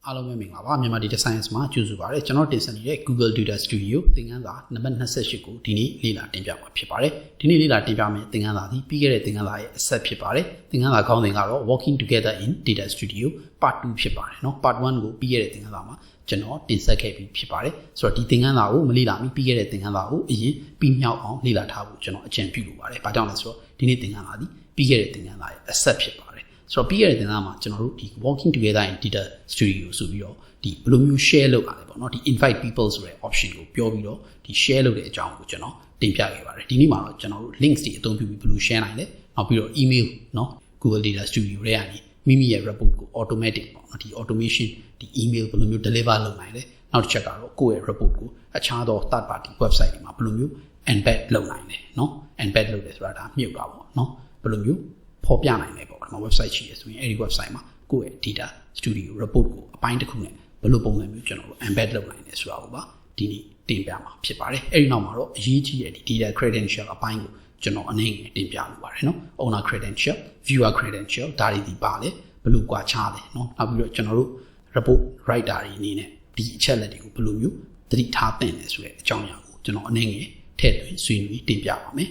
အားလုံးပဲမင်္ဂလာပါမြန်မာ data science မှာကြိုဆိုပါရစေကျွန်တော်တင်ဆက်နေတဲ့ Google Data Studio သင်ခန်းစာနံပါတ်28ကိုဒီနေ့လေ့လာတင်ပြမှာဖြစ်ပါတယ်ဒီနေ့လေ့လာတင်ပြမယ့်သင်ခန်းစာဒီပြီးခဲ့တဲ့သင်ခန်းစာရဲ့အဆက်ဖြစ်ပါတယ်သင်ခန်းစာခေါင်းစဉ်ကတော့ Working Together in Data Studio Part 2ဖြစ်ပါတယ်เนาะ Part 1ကိုပြီးခဲ့တဲ့သင်ခန်းစာမှာကျွန်တော်တင်ဆက်ခဲ့ပြီးဖြစ်ပါတယ်ဆိုတော့ဒီသင်ခန်းစာကိုမလေ့လာမီပြီးခဲ့တဲ့သင်ခန်းစာကိုအရင်ပြီးမြောက်အောင်လေ့လာထားဖို့ကျွန်တော်အကြံပြုလိုပါတယ်ဘာကြောင့်လဲဆိုတော့ဒီနေ့သင်ခန်းစာဒီပြီးခဲ့တဲ့သင်ခန်းစာရဲ့အဆက်ဖြစ်ပါတယ်ဆိုတော့ပြီးခဲ့တဲ့သင်ခန်းစာမှာကျွန်တော်တို့ဒီ Working Together in Data Studio ဆိုပြီးတော့ဒီဘယ်လိုမျိုး share လုပ်ရတယ်ပေါ့နော်ဒီ invite people ဆိုတဲ့ option ကိုပြောပြီးတော့ဒီ share လုပ်တဲ့အကြောင်းကိုကျွန်တော်တင်ပြခဲ့ပါတယ်ဒီနေ့မှာတော့ကျွန်တော်တို့ links တွေအသုံးပြုပြီးဘယ်လို share နိုင်လဲနောက်ပြီးတော့ email เนาะ Google Data Studio တွေကနေမိမိရဲ့ report ကို automatic ပေါ့နော်ဒီ automation ဒီ email ဘယ်လိုမျိုး deliver လုပ်နိုင်လဲနောက်တစ်ချက်ကတော့ကိုယ့်ရဲ့ report ကိုအခြားသော third party website တွေမှာဘယ်လိုမျိုး embed လုပ်နိုင်လဲเนาะ embed လုပ်တယ်ဆိုတာဒါမြုပ်တာပေါ့เนาะဘယ်လိုမျိုးဖော်ပြနိုင်လဲပေါ့ဒီမှာ website ရှိတယ်ဆိုရင်အဲ့ဒီ website မှာကိုယ့်ရဲ့ data studio report ကိုအပိုင်းတစ်ခုနဲ့ဘယ်လိုပုံစံမျိုးကျွန်တော်တို့ embed လုပ်နိုင်လဲဆိုတာကိုပါဒီနေ့တင်ပြမှာဖြစ်ပါတယ်အဲ့ဒီနောက်မှာတော့အရေးကြီးတဲ့ဒီ data credential အပိုင်းကိုကျွန်တော်အနေနဲ့တင်ပြလိုပါတယ်เนาะ owner credential viewer credential ဒါတွေဒီပါလေဘယ်လိုကွာခြားလဲเนาะနောက်ပြီးတော့ကျွန်တော်တို့ report writer တွေအနေနဲ့ဒီအချက်လက်တွေကိုဘယ်လိုမျိုးသတိထားသင့်လဲဆိုတဲ့အကြောင်းအရာကိုကျွန်တော်အနေနဲ့ထည့်သွင်းဆွေးနွေးတင်ပြပါမယ်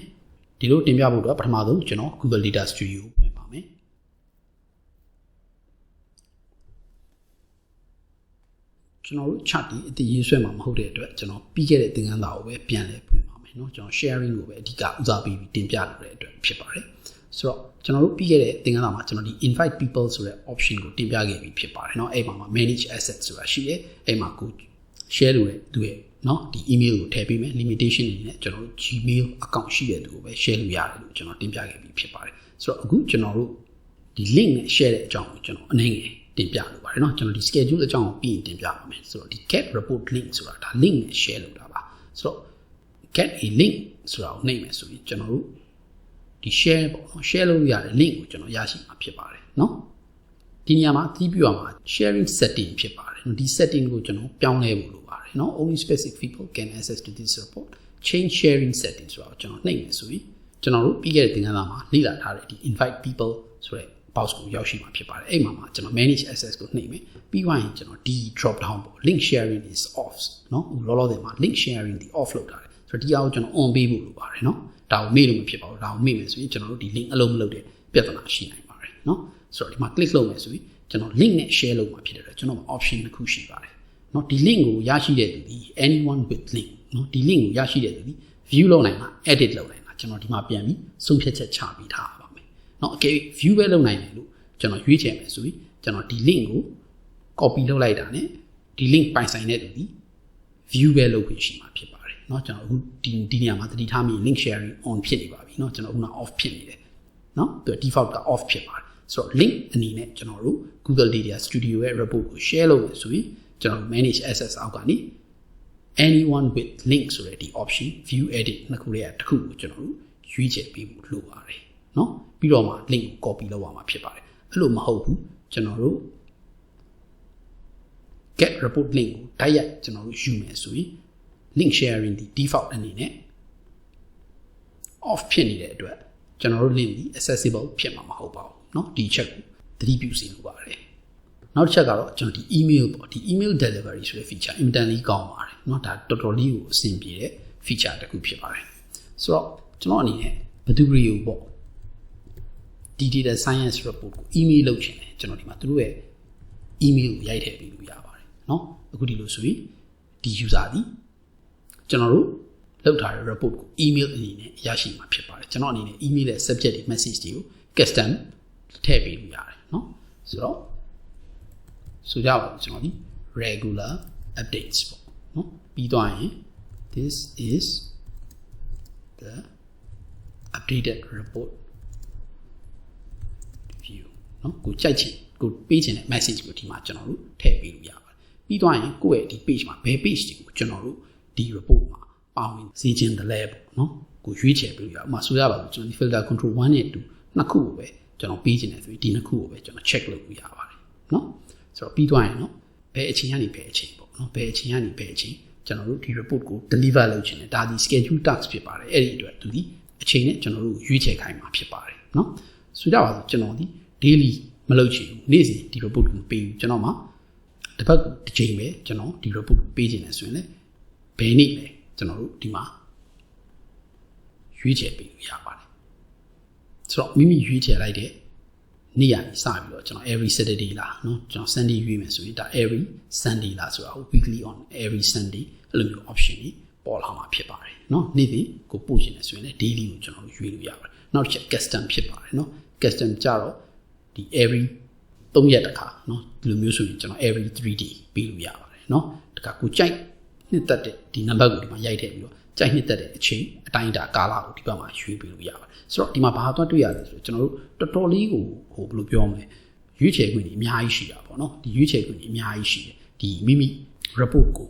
ဒီလိုတင်ပြဖို့တော့ပထမဆုံးကျွန်တော် Google Data Studio ကိုပြန်ပါမယ်ကျွန်တော်တို့ chart ဒီအတည်ရေးဆွဲမှာမဟုတ်တဲ့အတွက်ကျွန်တော်ပြီးခဲ့တဲ့သင်ခန်းစာကိုပဲပြန်လည်ဖွင့်ပါမယ်เนาะကျွန်တော် sharing ကိုပဲအဓိကဦးစားပေးပြီးတင်ပြလိုတဲ့အတွက်ဖြစ်ပါတယ်ဆိုတော့ကျွန်တော်တို့ပြီးခဲ့တဲ့သင်ခန်းစာမှာကျွန်တော်ဒီ invite people ဆိုတဲ့ option ကိုတင်ပြခဲ့ပြီးဖြစ်ပါတယ်เนาะအဲ့မှာ manage assets ဆိုတာရှိတယ်အဲ့မှာကို share လုပ်တဲ့သူရဲ့เนาะဒီ email ကိုထည့်ပေးမယ် limitation အနေနဲ့ကျွန်တော်တို့ Gmail account ရှိတဲ့သူကိုပဲ share လုပ်ရတယ်လို့ကျွန်တော်တင်ပြခဲ့ပြီးဖြစ်ပါတယ်ဆိုတော့အခုကျွန်တော်တို့ဒီ link နဲ့ share တဲ့အကြောင်းကိုကျွန်တော်အနေနဲ့တင်ပြလိုပါတယ်เนาะကျွန်တော်ဒီ schedule အကြောင်းကိုပြီးရင်တင်ပြပါမယ်ဆိုတော့ဒီ get report link ဆိုတာဒါ link နဲ့ share လုပ်တာပါဆိုတော့ get a link ဆိုတာကိုနှိပ်မယ်ဆိုရင်ကျွန်တော်တို့ဒီ share ပေါ့เนาะ share လုပ်ရတဲ့ link ကိုကျွန်တော်ရရှိမှာဖြစ်ပါတယ်เนาะဒီနေရာမှာအသိပြုရမှာ sharing setting ဖြစ်ပါတယ်ဒီ setting ကိုကျွန်တော်ပြောင်းလဲဖို့လိုပါတယ်เนาะ only specific people can access to this report change sharing setting ဆိုတာကိုကျွန်တော်နှိပ်မယ်ဆိုရင်ကျွန်တော်တို့ပြီးခဲ့တဲ့သင်ခန်းစာမှာလေ့လာထားတဲ့ဒီ invite people ဆိုတဲ့ box ကိုရောက်ရှိမှာဖြစ်ပါတယ်အဲ့မှာကျွန်တော် manage access ကိုနှိပ်မယ်ပြီးသွားရင်ကျွန်တော်ဒီ drop down ပေါ့ link sharing is off เนาะလောလောဆယ်မှာ link sharing ဒီ off လုပ်ထားတယ်ဆိုတော့ဒီအားကိုကျွန်တော် on ပေးဖို့လိုပါတယ်เนาะဒါကိုမေ့လို့မဖြစ်ပါဘူးဒါကိုမေ့မယ်ဆိုရင်ကျွန်တော်တို့ဒီ link အလုံးမလုပ်တဲ့ပြဿနာရှိနိုင်ပါတယ်เนาะဆိုတော့ဒီမှာ click လုပ်မယ်ဆိုရင်ကျွန်တော် link နဲ့ share လုပ်မှာဖြစ်တယ်ကျွန်တော် option တစ်ခုရှိပါတယ်เนาะဒီ link ကိုရရှိတဲ့သူဒီ anyone with link เนาะဒီ link ကိုရရှိတဲ့သူဒီ view လုပ်နိုင်မှာ edit လုပ်နိုင်မှာကျွန်တော်ဒီမှာပြန်ပြီးဆုံးဖြတ်ချက်ချပြီးထားပါမယ်เนาะအကယ် view ပဲလုပ်နိုင်တယ်လို့ကျွန်တော်ရွေးချယ်မယ်ဆိုရင်ကျွန်တော်ဒီ link ကို copy လုပ်လိုက်တာ ਨੇ ဒီ link ပိုင်ဆိုင်တဲ့သူဒီ view ပဲလုပ်ခွင့်ရှိမှာဖြစ်ပါတယ်เนาะကျွန်တော်အခုဒီနေရာမှာတတိထားမိ link sharing on ဖြစ်နေပါပြီเนาะကျွန်တော်အခုန off ဖြစ်နေတယ်เนาะသူ default က off ဖြစ်ပါတယ်ဆိုတော့ link အနေနဲ့ကျွန်တော်တို့ Google Data Studio ရဲ့ report ကို share လုပ်မယ်ဆိုရင်ကျွန်တော် manage access အောက်ကနေ anyone with link ဆိုတဲ့ဒီ option view edit နှစ်ခုလေးတစ်ခုကိုကျွန်တော်တို့ရွေးချယ်ပေးဖို့လိုပါတယ်เนาะပြီးတော့မှ link ကို copy လုပ်ရမှာဖြစ်ပါတယ်အဲ့လိုမဟုတ်ဘူးကျွန်တော်တို့ get report link ကိုတိုက်ရိုက်ကျွန်တော်တို့ယူမယ်ဆိုရင် link sharing ဒီ default အနေနဲ့ off ဖြစ်နေတဲ့အတွက်ကျွန်တော်တို့ link ဒီ accessible ဖြစ်မှာမဟုတ်ပါဘူးเนาะဒီချက်ကိုသတိပြုစီလိုပါတယ်နောက်တစ်ချက်ကတော့ကျွန်တော်ဒီ email ပေါ့ဒီ email delivery ဆိုတဲ့ feature အင်မတန်လေးကောင်းပါတယ်เนาะဒါတော်တော်လေးကိုအဆင်ပြေတဲ့ feature တစ်ခုဖြစ်ပါတယ်ဆိုတော့ကျွန်တော်အနေနဲ့ဘယ်သူတွေကိုပေါ့ဒီ data science report ကို email လုပ်ချင်တယ်ကျွန်တော်ဒီမှာသူတို့ရဲ့ email ကိုရိုက်ထည့်ပေးလို့ရပါတယ်เนาะအခုဒီလိုဆိုရင်ဒီ user ဒီကျွန်တော်တို့လုပ်ထားတဲ့ report ကို email အနေနဲ့ရရှိမှာဖြစ်ပါတယ်ကျွန်တော်အနေနဲ့ email ရဲ့ subject တွေ message တွေကို custom ထည့်ပေးလို့ရတယ်เนาะဆိုတော့ဆိုကြပါဦးကျွန်တော်ဒီ regular updates ပေါ့เนาะပြီးသွားရင် this is the updated report view เนาะကိုကြိုက်ချင်ကိုပေးချင်တဲ့ message ကိုဒီမှာကျွန်တော်တို့ထည့်ပေးလို့ရပါတယ်ပြီးသွားရင်ကိုယ့်ရဲ့ဒီ page မှာဘယ် page တွေကိုကျွန်တော်တို့ဒီ report မှာပါဝင်စေချင်တယ်လဲပေါ့เนาะကိုရွေးချယ်ပေးလို့ရအောင်ဥပမာဆိုရပါဘူးကျွန်တော်ဒီ filter control 1နဲ့2နှစ်ခုကိုပဲကျွန်တော်ပေးချင်တယ်ဆိုရင်ဒီနှစ်ခုကိုပဲကျွန်တော် check လုပ်လို့ရပါတယ်เนาะဆိုတော့ပြီးသွားရင်เนาะဘယ်အချိန်ကနေဘယ်အချိန်ပေါ့เนาะဘယ်အချိန်ကနေဘယ်အချိန်ကျွန်တော်တို့ဒီ report ကို deliver လုပ်ချင်တယ်ဒါဒီ schedule task ဖြစ်ပါတယ်အဲ့ဒီအတွက်သူဒီအချိန်နဲ့ကျွန်တော်တို့ရွေးချယ်ခိုင်းမှာဖြစ်ပါတယ်เนาะဆိုကြပါစို့ကျွန်တော်ဒီ daily မလုပ်ချင်ဘူးနေ့စဉ်ဒီ report ကိုပေးဘူးကျွန်တော်မှာ တစ်ပတ်တစ်ချိန်ပဲကျွန်တော်ဒီ report ပေးခြင်းလဲဆိုရင်လည်းဘယ်နေ့လဲကျွန်တော်တို့ဒီမှာရွေးချယ်ပေးလို့ရပါတယ်ဆိုတော့မိမိရွေးချယ်လိုက်တဲ့နေ့ရစပြီးတော့ကျွန်တော် every Saturday လားเนาะကျွန်တော် Sunday ရွေးမယ်ဆိုရင်ဒါ every Sunday လားဆိုတာ weekly on every Sunday အဲ့လိုမျိုး option ကြီးပေါ်လာမှာဖြစ်ပါတယ်เนาะနေ့စဉ်ကိုပို့ခြင်းလဲဆိုရင်လည်း daily ကိုကျွန်တော်ရွေးလို့ရပါတယ်နောက်တစ်ချက် custom ဖြစ်ပါတယ်เนาะ custom ကြတော့ဒီ every 3ရက်တခါเนาะဒီလိုမျိုးဆိုရင်ကျွန်တော် every 3 day ပေးလို့ရပါတယ်เนาะတခါကိုကြိုက်နှစ်သက်တဲ့ဒီ number ကိုဒီမှာရိုက်ထည့်ပြီးတော့ကြိုက်နှစ်သက်တဲ့အချိန်အတိုင်းအတာကာလကိုဒီဘက်မှာရွေးပေးလို့ရပါတယ်ဆိုတော့ဒီမှာဘာသွားတွေ့ရလဲဆိုတော့ကျွန်တော်တို့တော်တော်လေးကိုဘယ်လိုပြောမလဲရွေးချယ်ခွင့်တွေအများကြီးရှိတာပေါ့เนาะဒီရွေးချယ်ခွင့်တွေအများကြီးရှိတယ်ဒီမိမိ report ကို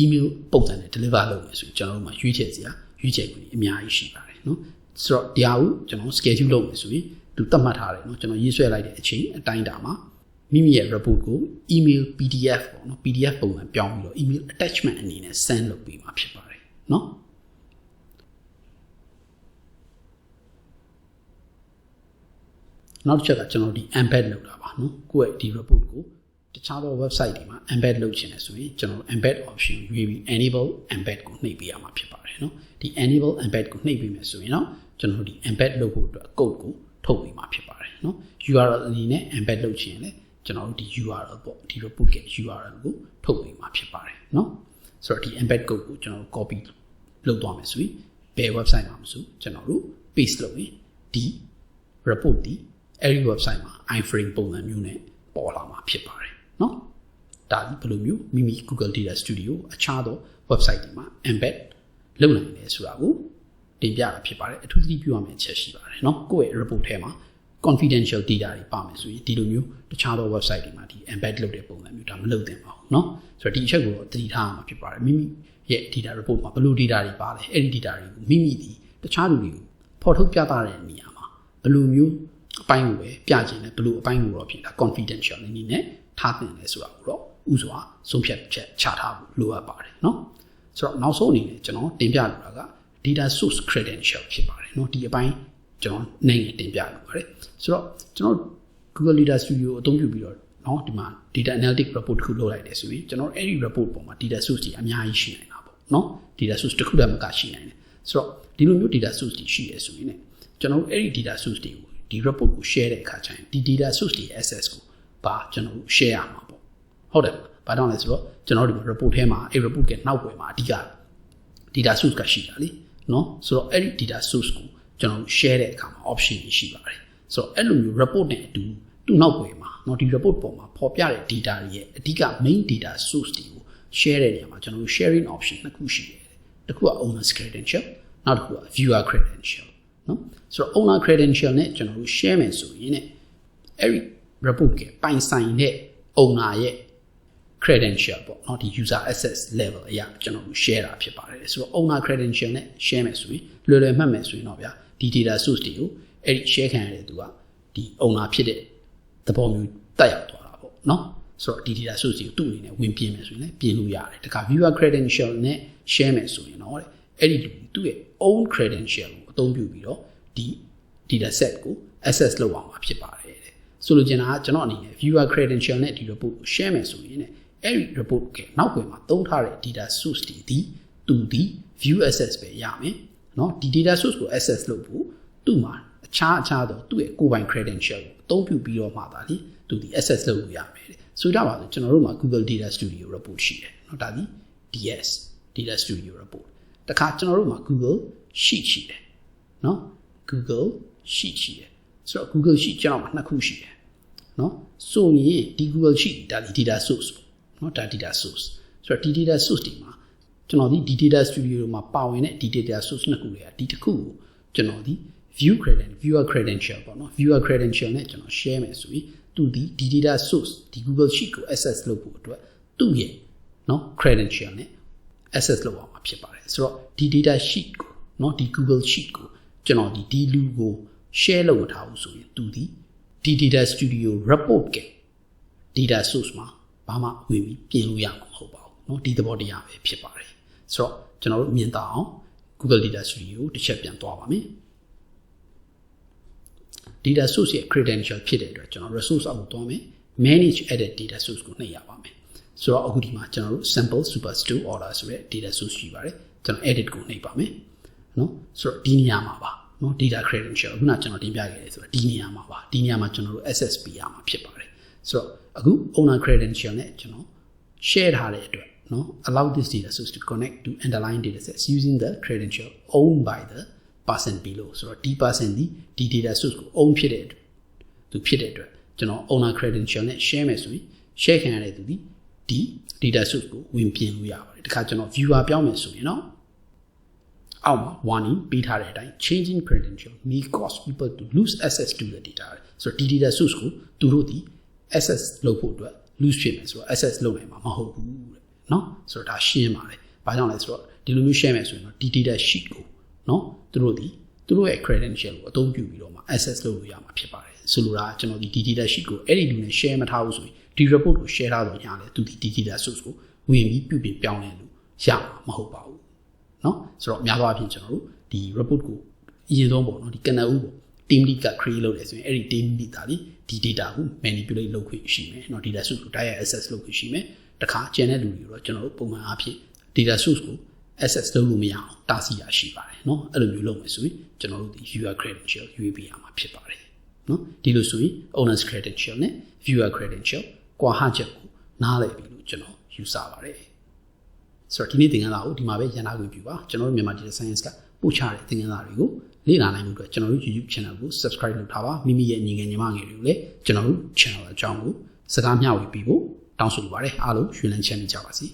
email ပုံစံနဲ့ deliver လုပ်မယ်ဆိုရင်ကျွန်တော်တို့မှာရွေးချယ်စရာရွေးချယ်ခွင့်တွေအများကြီးရှိပါတယ်เนาะဆိုတော့ဒီဟာကိုကျွန်တော် schedule လုပ်မယ်ဆိုရင်သူသတ်မှတ်ထားတယ်เนาะကျွန်တော်ရေးဆွဲလိုက်တဲ့အချိန်အတိုင်းအတာမှာမိမိရဲ့ report ကို email PDF ပေါ့เนาะ PDF ပုံစံပြောင်းပြီးတော့ email attachment အနေနဲ့ send လုပ်ပေးမှာဖြစ်ပါတယ်เนาะနောက်တစ်ချက်ကကျွန်တော်ဒီ embed လုပ်တာပါเนาะကိုယ့်ရဲ့ဒီ report ကိုတခြားသော website တွေမှာ embed လုပ်ချင်တယ်ဆိုရင်ကျွန်တော် embed option ရွေးပြီး enable embed ကိုနှိပ်ပေးရမှာဖြစ်ပါတယ်เนาะဒီ enable embed ကိုနှိပ်ပေးမယ်ဆိုရင်တော့ကျွန်တော်ဒီ embed လုပ်ဖို့အတွက် code ကိုထုတ်ပေးမှာဖြစ်ပါတယ်เนาะ URL အနေနဲ့ embed လုပ်ချင်ရင်လည်းကျွန်တော်တို့ဒီ URL ပေါ့ဒီ report ရဲ့ URL ကိုထုတ်ပေးမှာဖြစ်ပါတယ်เนาะဆိုတော့ဒီ embed code ကိုကျွန်တော်တို့ copy လုပ်သွားမယ်ဆိုရင်ဘယ် website မှာမဆိုကျွန်တော်တို့ paste လုပ်ရင်ဒီ report ဒီအဲ့ဒီ website မှာ iframe ပုံစံမျိုးနဲ့ပေါ်လာမှာဖြစ်ပါတယ်เนาะဒါဘယ်လိုမျိုးမိမိ Google Data Studio အခြားသော website တွေမှာ embed လုပ်နိုင်တယ်ဆိုတာကိုတင်ပြတာဖြစ်ပါတယ်အထူးသတိပြုရမယ့်အချက်ရှိပါတယ်เนาะကိုယ့်ရဲ့ report ထဲမှာ confidential data တွေပါမယ်ဆိုရင်ဒီလိုမျိုးတခြားသော website တွေမှာဒီ embed လုပ်တဲ့ပုံစံမျိုးဒါမလုပ်သင့်ပါဘူးเนาะဆိုတော့ဒီအချက်ကိုတော့သတိထားရမှာဖြစ်ပါတယ်မိမိရဲ့ data report မှာဘယ်လို data တွေပါလဲအဲ့ဒီ data တွေကိုမိမိဒီတခြားလူတွေကိုဖော်ထုတ်ပြသတဲ့နေရာမှာဘယ်လိုမျိုးအပိုင်းကိုပဲပြခြင်းနဲ့ဘယ်လိုအပိုင်းကိုတော့ဖြစ်တာ confidential အနေနဲ့ထားသင့်တယ်ဆိုတာကိုတော့ဥစွာဆုံးဖြတ်ချက်ချထားဖို့လိုအပ်ပါတယ်เนาะဆိုတော့နောက်ဆုံးအနေနဲ့ကျွန်တော်တင်ပြလိုတာက data source credential ဖြစ်ပါတယ်เนาะဒီအပိုင်းကျွန်တော်နိုင်ငံတင်ပြလိုပါတယ်ဆိုတော့ကျွန်တော် Google Data Studio အသုံးပြုပြီးတော့เนาะဒီမှာ data analytic report တစ်ခုလုပ်လိုက်တယ်ဆိုရင်ကျွန်တော်အဲ့ဒီ report ပေါ်မှာ data source တွေအများကြီးရှိနေတာပေါ့เนาะ data source တစ်ခုတည်းမကရှိနိုင်တယ်ဆိုတော့ဒီလိုမျိုး data source တွေရှိရဆိုရင်ねကျွန်တော်အဲ့ဒီ data source တွေကိုဒီ report ကို share တဲ့အခါကျရင်ဒီ data source တွေ access ကိုပါကျွန်တော် share ရမှာပေါ့ဟုတ်တယ်ဘာကြောင့်လဲဆိုတော့ကျွန်တော်ဒီ report ထဲမှာအဲ့ report ကနောက်ွယ်မှာအဓိက data source ကရှိတာလीเนาะဆိုတော့အဲ့ဒီ data source ကိုကျွန်တော် share တဲ့အခါမှာ option တွေရှိပါတယ်ဆိုတော့အဲ့လိုမျိုး report နဲ့အတူသူ့နောက်ွယ်မှာเนาะဒီ report ပေါ်မှာပေါ်ပြတဲ့ data တွေရဲ့အဓိက main data source တွေကို share တဲ့နေရာမှာကျွန်တော် sharing option နှစ်ခုရှိတယ်တစ်ခုက owner's credential နောက်တစ်ခုက viewer credentialเนาะဆိုတော့ owner credential နဲ့ကျွန်တော်တို့ share မယ်ဆိုရင်ねအဲ့ဒီ report ကပိုင်ဆိုင်တဲ့ owner ရဲ့ credential ပေါ့เนาะဒီ user access level အရာကျွန်တော်တို့ share တာဖြစ်ပါတယ်ဆိုတော့ owner credential နဲ့ share မယ်ဆိုရင်လွယ်လွယ်မှတ်မယ်ဆိုရင်တော့ဗျာဒီ data source တွေကိုအဲ့ဒီ share ခံရတဲ့သူကဒီ owner ဖြစ်တဲ့သဘောမျိုးတက်ရောက်သွားတာပေါ့เนาะဆိုတော့ဒီ data source တွေကိုသူ့အနေနဲ့ဝင်ပြင်မယ်ဆိုရင်လည်းပြင်လို့ရတယ်တခါ viewer credential နဲ့ share မယ်ဆိုရင်တော့အဲ့ဒီလူသူ့ရဲ့ own credential ကိုအသုံးပြုပြီးတော့ဒီ data set ကို access လုပ်အောင်မှာဖြစ်ပါတယ်တဲ့ဆိုလိုချင်တာကကျွန်တော်အနေနဲ့ viewer credential နဲ့ဒီ report ကို share မယ်ဆိုရင်ねအဲ့ဒီ report ကနောက်ွယ်မှာသုံးထားတဲ့ data source တွေဒီသူဒီ view access ပဲရမယ်เนาะဒီ data source ကို access လုပ်ဖို့သူ့မှာအခြားတော့သူ့ရဲ့ကိုယ်ပိုင် credential ကိုအသုံးပြုပြီးတော့မှဒါလीသူဒီ access လုပ်လို့ရမယ်တဲ့ဆိုကြပါစို့ကျွန်တော်တို့မှာ Google Data Studio report ရှိတယ်เนาะဒါဒီ DS Data Studio report တခါကျွန်တော်တို့မှာ Google Sheet ရှိတယ်เนาะ Google Sheet ရှိတယ်ဆိုတော့ Google Sheet ကျွန်တော်မှာနှစ်ခုရှိတယ်เนาะဆိုရင်ဒီ Google Sheet ဒါဒီ data source ပေါ့เนาะဒါ data source ဆိုတော့ဒီ data source ဒီမှာကျွန်တော်ဒီ data studio မှာပါဝင်တဲ့ဒီ data source နှစ်ခုတွေကဒီတစ်ခုကိုကျွန်တော်ဒီ viewer credential ပေါ့เนาะ viewer credential နဲ့ကျွန်တော် share မယ်ဆိုရင်သူဒီ data source ဒီ Google Sheet ကို access လုပ်ဖို့အတွက်သူ့ရဲ့เนาะ credential နဲ့ access လုပ်အောင်မှာဖြစ်ပါတယ်ဆိုတော့ဒီ data sheet ကိုเนาะဒီ Google Sheet ကိုကျွန်တော်ဒီလူကို share လုပ်မထားဘူးဆိုရင်သူဒီ data studio report က data source မှာဘာမှဝင်ပြီးပြင်လို့ရမှာမဟုတ်ပါဘူးเนาะဒီသဘောတရားပဲဖြစ်ပါတယ်ဆိုတော့ကျွန်တော်တို့မြင်တာအောင် Google Data Studio တစ်ချက်ပြန်သွားပါမယ် data source ရဲ့ credential ဖြစ်တဲ့အတွက်ကျွန်တော် resource အောက်ကိုသွားမယ် manage edit data source ကိုနှိပ်ရပါမယ် ဆိုတော့အခုဒီမှာကျွန်တော်တို့ sample superstore order ဆိုတဲ့ data source ရှိပါတယ်ကျွန်တော် edit ကိုနှိပ်ပါမယ်နော်ဆိုတော့ဒီနေရာမှာပါနော် data credential ခုနကျွန်တော်တင်ပြခဲ့တယ်ဆိုတော့ဒီနေရာမှာပါဒီနေရာမှာကျွန်တော်တို့ access ပေးရမှာဖြစ်ပါတယ်ဆိုတော့အခု owner credential နဲ့ကျွန်တော် share ထားတဲ့အတွက်နော် allow this data source to connect to underlying datasets using the credential owned by the person below ဆိုတော့ဒီ person ဒီ data source ကို own ဖြစ်တဲ့သူဖြစ်တဲ့အတွက်ကျွန်တော် owner credential နဲ့ share မယ်ဆိုရင် share ခံရတဲ့သူဒီ data source ကိုဝင်ပြင်လို့ရပါတယ်တခါကျွန်တော် viewer ပြောင်းမယ်ဆိုရင်နော်အောက်မှာ warning ပေးထားတဲ့အတိုင်း changing credential may cause people to lose access to the data ဆိုတော့ဒီ data source ကိုသူတို့ဒီ access လုပ်ဖို့အတွက် lose ဖြစ်မယ်ဆိုတော့ access လုပ်နိုင်မှာမဟုတ်ဘူးတဲ့နော်ဆိုတော့ဒါရှင်းပါတယ်ဘာကြောင့်လဲဆိုတော့ဒီလိုမျိုး share မယ်ဆိုရင်တော့ဒီ data sheet ကိုနော်သူတို့ရဲ့ credential ကိုအသုံးပြုပြီးတော့မှ access လုပ်လို့ရမှာဖြစ်ပါတယ်ဆိုလိုတာကျွန်တော်ဒီ data sheet ကိုအဲ့ဒီလူနဲ့ share မထားဘူးဆိုရင်ဒီ report ကို share ထားလို့ရတယ်သူဒီ data source ကိုဝင်ပြီးပြုပြင်ပြောင်းလဲလို့ရမှာမဟုတ်ပါဘူးเนาะဆိုတော့အများသောအားဖြင့်ကျွန်တော်တို့ဒီ report ကိုအရင်ဆုံးပေါ့เนาะဒီကနအူးပေါ့ team lead က create လုပ်တယ်ဆိုရင်အဲ့ဒီ team lead သားလေးဒီ data ကို manipulate လုပ်ခွင့်ရှိမယ်เนาะ data source ကို direct access လုပ်ခွင့်ရှိမယ်တခါကျန်တဲ့လူတွေတော့ကျွန်တော်တို့ပုံမှန်အားဖြင့် data source ကို access လုပ်လို့မရအောင်တားဆီးရရှိပါတယ်เนาะအဲ့လိုမျိုးလုပ်မယ်ဆိုရင်ကျွန်တော်တို့ဒီ viewer credential ရွေးပေးရမှာဖြစ်ပါတယ်เนาะဒီလိုဆိုရင် owner's credential နဲ့ viewer credential ကွာဟချက်ကိုနားလည်ပြီလို့ကျွန်တော်ယူဆပါတယ်ဆိုတော့ဒီနေ့သင်ခန်းစာကိုဒီမှာပဲရန်နာခွင့်ပြုပါကျွန်တော်တို့မြန်မာ data science ကပို့ချတဲ့သင်ခန်းစာတွေကိုလေ့လာနိုင်မှုအတွက်ကျွန်တော်တို့ YouTube channel ကို subscribe လုပ်ထားပါမိမိရဲ့ညီငယ်ညီမငယ်တွေကိုလည်းကျွန်တော်တို့ channel အကြောင်းကိုစကားမျှဝေပေးဖို့တောင်းဆိုလိုပါတယ်အားလုံးရွှေလန်းချမ်းမြေ့ကြပါစေ